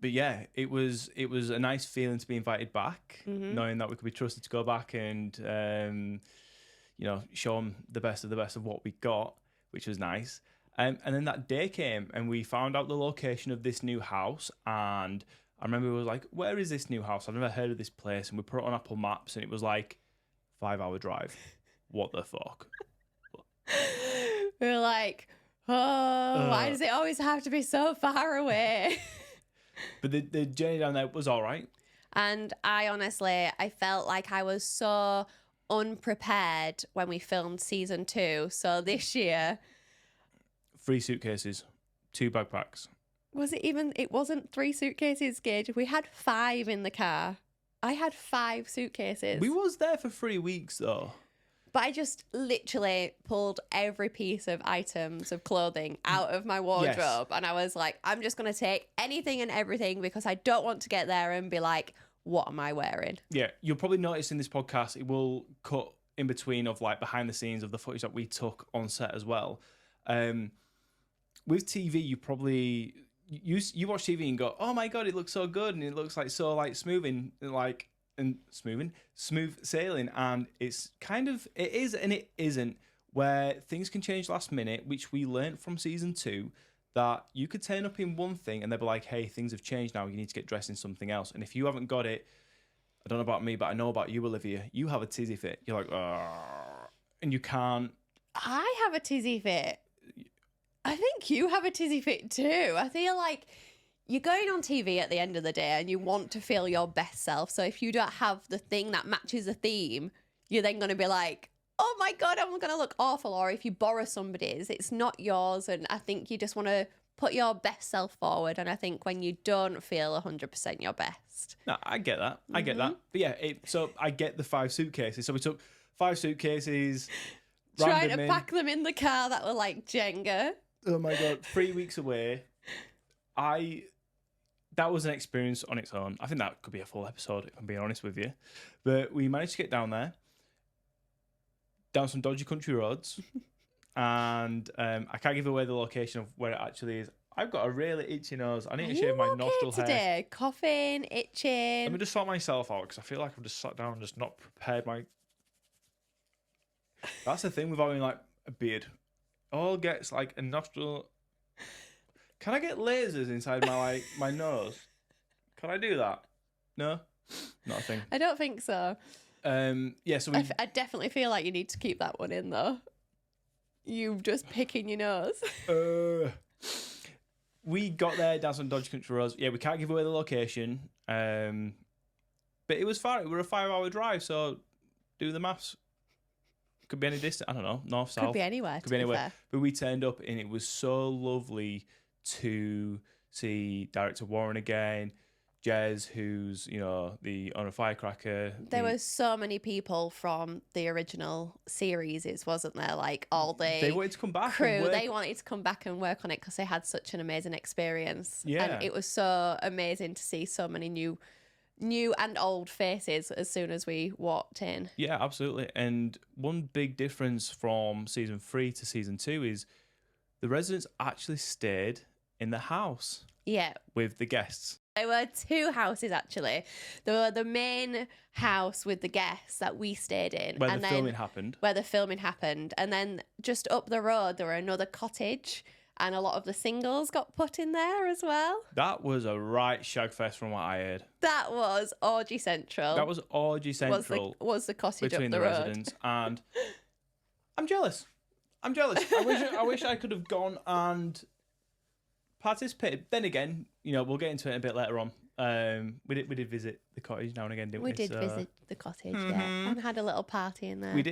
But yeah, it was a nice feeling to be invited back, knowing that we could be trusted to go back and show them the best of what we got, which was nice. And then that day came and we found out the location of this new house. And I remember we was like, where is this new house? I've never heard of this place. And we put it on Apple Maps and it was like 5-hour drive. What the fuck? We were like, why does it always have to be so far away? But the journey down there was all right. And I felt like I was so unprepared when we filmed season 2. So this year... 3 suitcases, 2 backpacks. It wasn't 3 suitcases, Gage. We had 5 in the car. I had 5 suitcases. We was there for 3 weeks though. But I just literally pulled every piece of items of clothing out of my wardrobe. Yes. And I was like, I'm just going to take anything and everything because I don't want to get there and be like, what am I wearing? Yeah, you'll probably notice in this podcast, it will cut in between of like behind the scenes of the footage that we took on set as well. With TV, you probably you watch TV and go, oh my God, it looks so good. And it looks like so like smooth sailing. And it's kind of, it is and it isn't, where things can change last minute, which we learned from season 2, that you could turn up in one thing and they'll be like, hey, things have changed now. You need to get dressed in something else. And if you haven't got it, I don't know about me, but I know about you, Olivia, you have a tizzy fit. You're like, and you can't. I have a tizzy fit. I think you have a tizzy fit too. I feel like you're going on TV at the end of the day and you want to feel your best self. So if you don't have the thing that matches the theme, you're then going to be like, oh my God, I'm going to look awful. Or if you borrow somebody's, it's not yours. And I think you just want to put your best self forward. And I think when you don't feel 100% your best. No, I get that. I get that. But yeah, so I get the 5 suitcases. So we took 5 suitcases. Trying to pack them in the car that were like Jenga. Oh my God, 3 weeks away. That was an experience on its own. I think that could be a full episode, if I'm being honest with you. But we managed to get down there, down some dodgy country roads. And I can't give away the location of where it actually is. I've got a really itchy nose. I need to shave my nostril hair. Today? Coughing, itching. Let me just sort myself out because I feel like I've just sat down and just not prepared my... That's the thing with having like a beard. All gets like a nostril. Can I get lasers inside my nose? Can I do that? No, not a thing. I don't think so. Yeah, so I definitely feel like you need to keep that one in though. You just picking your nose. We got there down some dodgy country roads. Yeah, we can't give away the location. But it was far. We were a 5-hour drive, so do the maths. Could be any distance. I don't know. North, south. Could be anywhere. Could be anywhere. But we turned up and it was so lovely to see director Warren again. Jez, who's, the owner of Firecracker. There were so many people from the original series, wasn't there? Like all the they wanted to come back crew. They wanted to come back and work on it because they had such an amazing experience. Yeah. And it was so amazing to see so many new and old faces as soon as we walked in. Yeah, absolutely. And one big difference from season 3 to season 2 is the residents actually stayed in the house. Yeah. With the guests. There were 2 houses actually. There were the main house with the guests that we stayed in. Where the filming happened. And then just up the road there were another cottage. And a lot of the singles got put in there as well. That was a right shagfest from what I heard. That was orgy central. Was the cottage between up the road. Residents. And I'm jealous. I wish I could have gone and participated. Then again, we'll get into it a bit later on. We did visit the cottage now and again, didn't we? We did visit the cottage, yeah, and had a little party in there. We did.